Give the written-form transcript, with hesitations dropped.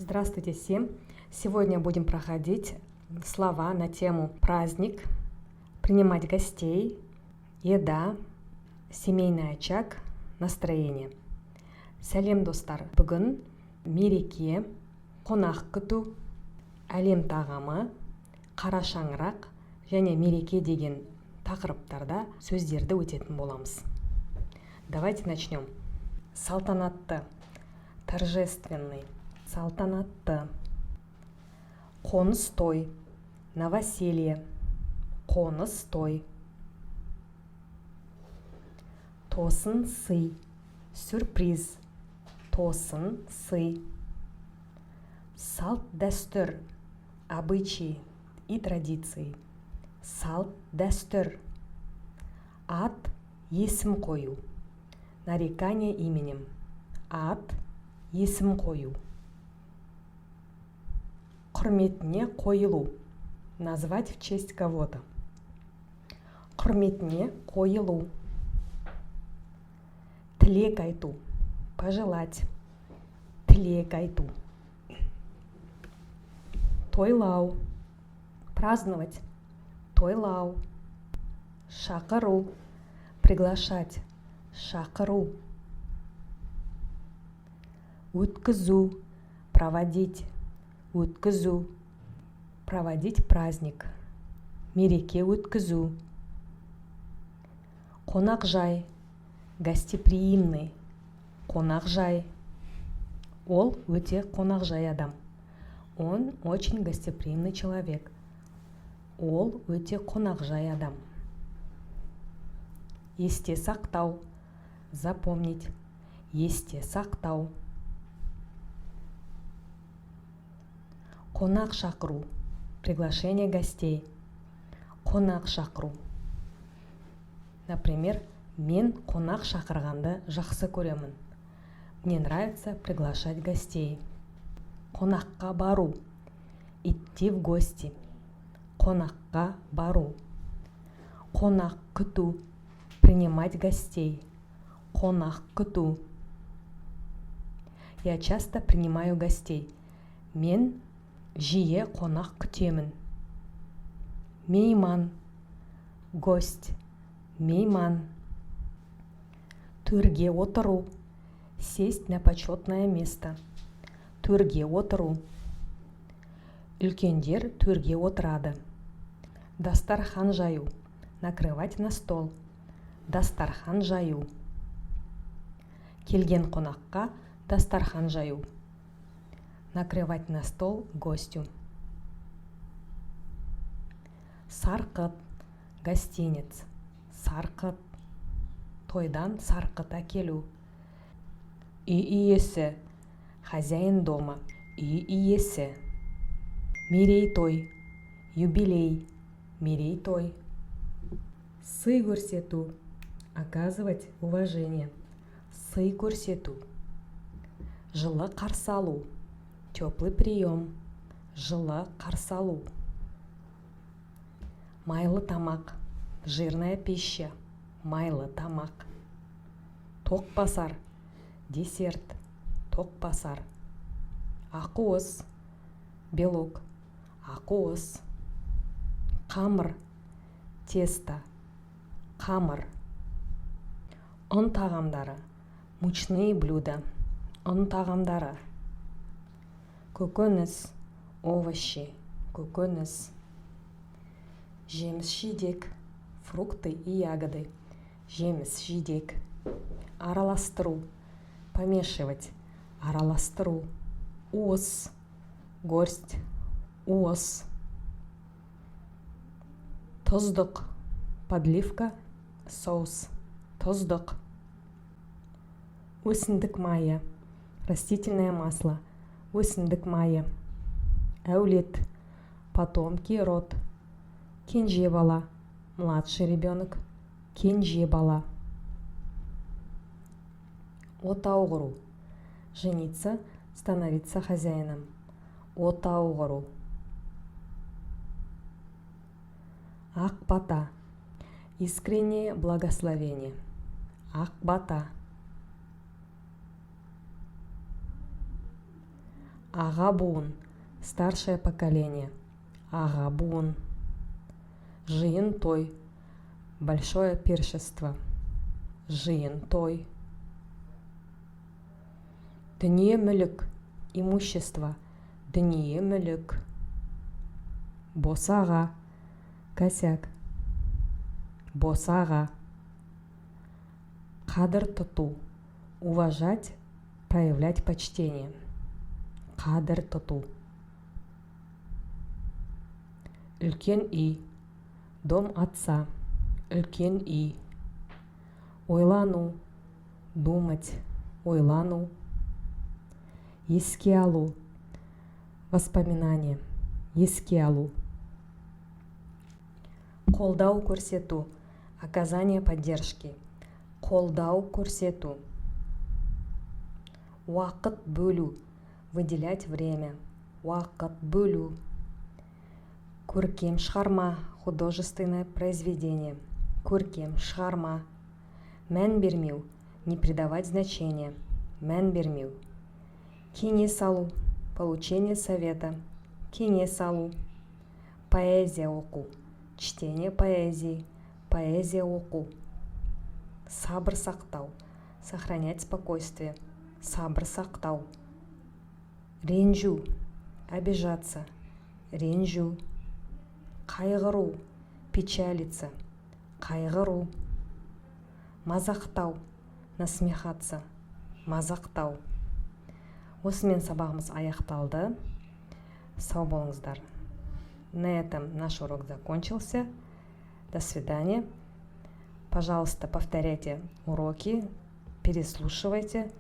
Здравствуйте всем! Сегодня будем проходить слова на тему праздник, принимать гостей, еда, семейный очаг, настроение. Сәлем достар! Бүгін мереке, қонақ күту, әлем тағамы, қара шаңырақ және мереке деген тақырыптарда сөздерді өтетін боламыз. Давайте начнем. Салтанатты, торжественный, салтанатты. Қоныс той, новоселье, қоныс той. Тосын сый, сюрприз, тосын сый. Салт дәстүр, обычаи и традиции. Салт дәстүр. Ат, есім қою. Нарекание именем. Ат, есім қою. Құрметіне қойылу. Назвать в честь кого-то. Құрметіне қойылу. Тілек айту. Пожелать. Тілек айту. Тойлау. Праздновать. Тойлау. Шақыру. Приглашать. Шақыру. Өткізу. Проводить. Өткізу. Проводить праздник. Мереке өткізу. Қонақжай. Гостеприимный. Қонақжай. Ол өте қонақжай адам. Он очень гостеприимный человек. Ол өте қонақжай адам. Есте сақтау. Запомнить. Есте сақтау. Қонақ шақыру. Приглашение гостей. Қонақ шақыру. Например, мен қонақ шақырғанды жақсы көремін. Мне нравится приглашать гостей. Қонаққа бару. Идти в гости. Қонаққа бару. Қонақ күту. Принимать гостей. Қонақ күту. Я часто принимаю гостей. Мен жиі қонақ күтемін. Мейман. Гость. Мейман. Төрге отыру. Сесть на почетное место. Төрге отыру. Үлкендер төрге отырады. Дастархан жаю. Накрывать на стол. Дастархан жаю. Келген қонаққа дастархан жаю. Накрывать на стол гостю. Сарқыт. Гостиниц. Сарқыт. Тойдан сарқыт әкелу. Үй иесі. Хозяин дома. Үй иесі. Мерейтой. Юбилей. Мерейтой. Сый көрсету. Оказывать уважение. Сый көрсету. Жылы қарсы алу. Теплый прием. Жылы қарсы алу. Майлы тамақ. Жирная пища. Майлы тамақ. Тоқ басар. Десерт. Тоқ басар. Ақуыз. Белок. Ақуыз. Қамыр. Тесто. Қамыр. Ұн тағамдары. Мучные блюда. Ұн тағамдары. Көкөніс. Овощи. Көкөніс. Жеміс-жидек. Фрукты и ягоды. Жеміс-жидек. Араластыру. Помешивать. Араластыру. Уыз. Горсть. Уыз. Тұздық. Подливка. Соус. Тұздық. Өсімдік майы. Растительное масло. Өсімдік майы. Әулет. Потомки, род. Кенже бала. Младший ребенок. Кенже бала. Отау құру. Жениться, становиться хозяином. Отау құру. Ақ бата. Искреннее благословение. Ақ бата. Аға буын – старшее поколение. Аға буын. Жиын той – большое пиршество. Жиын той. Дүние мүлік – имущество. Дүние мүлік. Босаға – косяк. Босаға. Қадір тұту – уважать, проявлять почтение. Қадір тұту. Үлкен үй – дом отца. Үлкен үй. Ойлану – думать, ойлану. Еске алу – воспоминание. Еске алу. Қолдау көрсету – оказание поддержки. Қолдау көрсету. Уақыт бөлу – выделять время. Уақыт бөлу. Көркем шығарма – художественное произведение. Көркем шығарма. Мән бермеу – не придавать значения. Мән бермеу. Кеңес алу – получение совета. Кеңес алу. Поэзия оқу – чтение поэзии. Поэзия оқу. Сабыр сақтау – сохранять спокойствие. Сабыр сақтау. Ренжу – обижаться. Ренжу. Қайғыру – печалиться. Қайғыру. Мазақтау – насмехаться. Мазақтау. Осымен сабағымыз аяқталды. Сау болыңыздар. На этом наш урок закончился. До свидания. Пожалуйста, повторяйте уроки, переслушивайте.